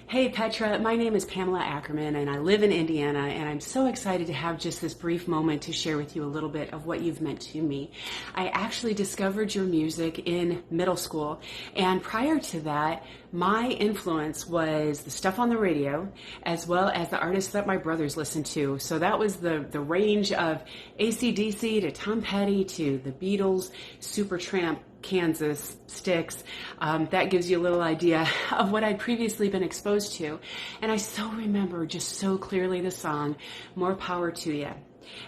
Hey Petra, my name is Pamela Ackerman and I live in Indiana, and I'm so excited to have just this brief moment to share with you a little bit of what you've meant to me. I actually discovered your music in middle school, and prior to that, my influence was the stuff on the radio as well as the artists that my brothers listened to. So that was the range of AC/DC to Tom Petty to the Beatles, Supertramp, Kansas, Styx. That gives you a little idea of what I'd previously been exposed to. And I so remember just so clearly the song, More Power to Ya.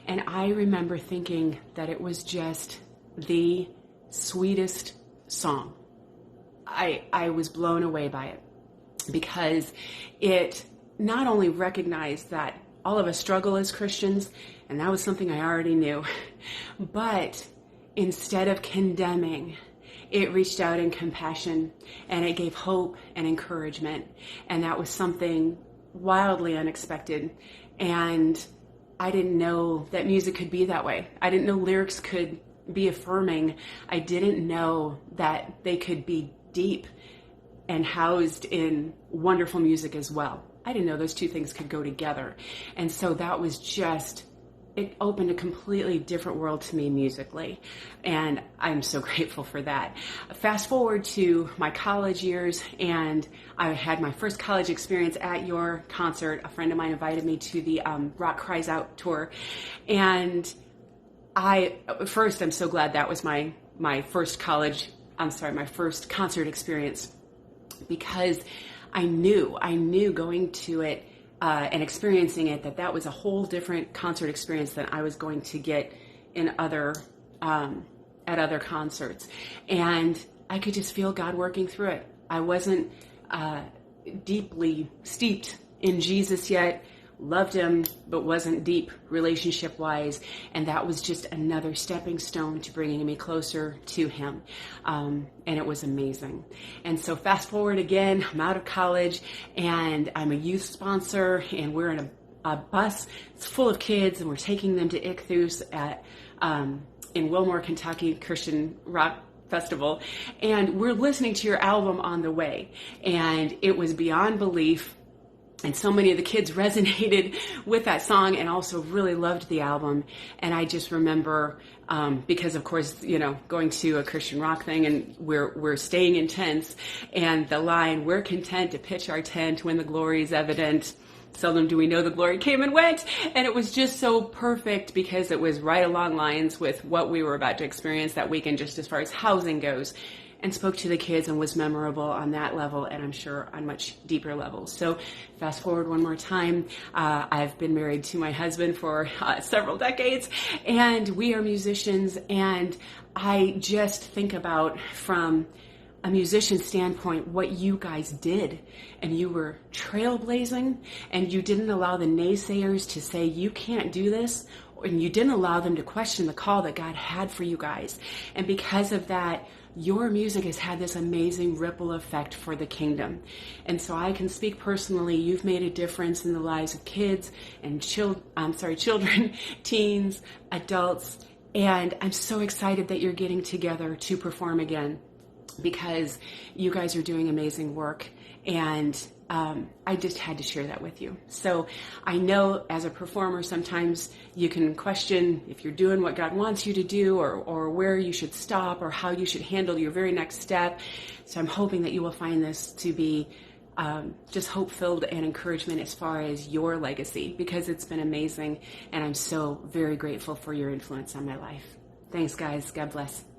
And I remember thinking that it was just the sweetest song. I was blown away by it because it not only recognized that all of us struggle as Christians, and that was something I already knew, but instead of condemning, it reached out in compassion and it gave hope and encouragement. And that was something wildly unexpected. And I didn't know that music could be that way. I didn't know lyrics could be affirming. I didn't know that they could be deep and housed in wonderful music as well. I didn't know those two things could go together. And so that was just, it opened a completely different world to me musically, and I'm so grateful for that. Fast forward to my college years, and I had my first college experience at your concert. A friend of mine invited me to the Rock Cries Out tour, and I'm so glad that was my first concert experience, because I knew going to it and experiencing it that was a whole different concert experience than I was going to get in at other concerts. And I could just feel God working through it. I wasn't deeply steeped in Jesus yet, loved him, but wasn't deep relationship wise. And that was just another stepping stone to bringing me closer to him. And it was amazing. And so fast forward again, I'm out of college and I'm a youth sponsor, and we're in a bus. It's full of kids, and we're taking them to Ichthus in Wilmore, Kentucky, Christian rock festival. And we're listening to your album on the way. And it was beyond belief. And so many of the kids resonated with that song and also really loved the album. And I just remember, because of course, going to a Christian rock thing, and we're staying in tents, and the line, "We're content to pitch our tent when the glory is evident. Seldom do we know the glory came and went." And it was just so perfect because it was right along lines with what we were about to experience that weekend, just as far as housing goes, and spoke to the kids and was memorable on that level, and I'm sure on much deeper levels. So fast forward one more time. I've been married to my husband for several decades, and we are musicians, and I just think about, from a musician standpoint, what you guys did. And you were trailblazing, and you didn't allow the naysayers to say you can't do this, and you didn't allow them to question the call that God had for you guys. And because of that, your music has had this amazing ripple effect for the kingdom. And so I can speak personally, you've made a difference in the lives of kids and children, teens, adults, and I'm so excited that you're getting together to perform again, because you guys are doing amazing work, and I just had to share that with you. So I know as a performer, sometimes you can question if you're doing what God wants you to do, or where you should stop, or how you should handle your very next step. So I'm hoping that you will find this to be just hope-filled and encouragement as far as your legacy, because it's been amazing, and I'm so very grateful for your influence on my life. Thanks, guys. God bless.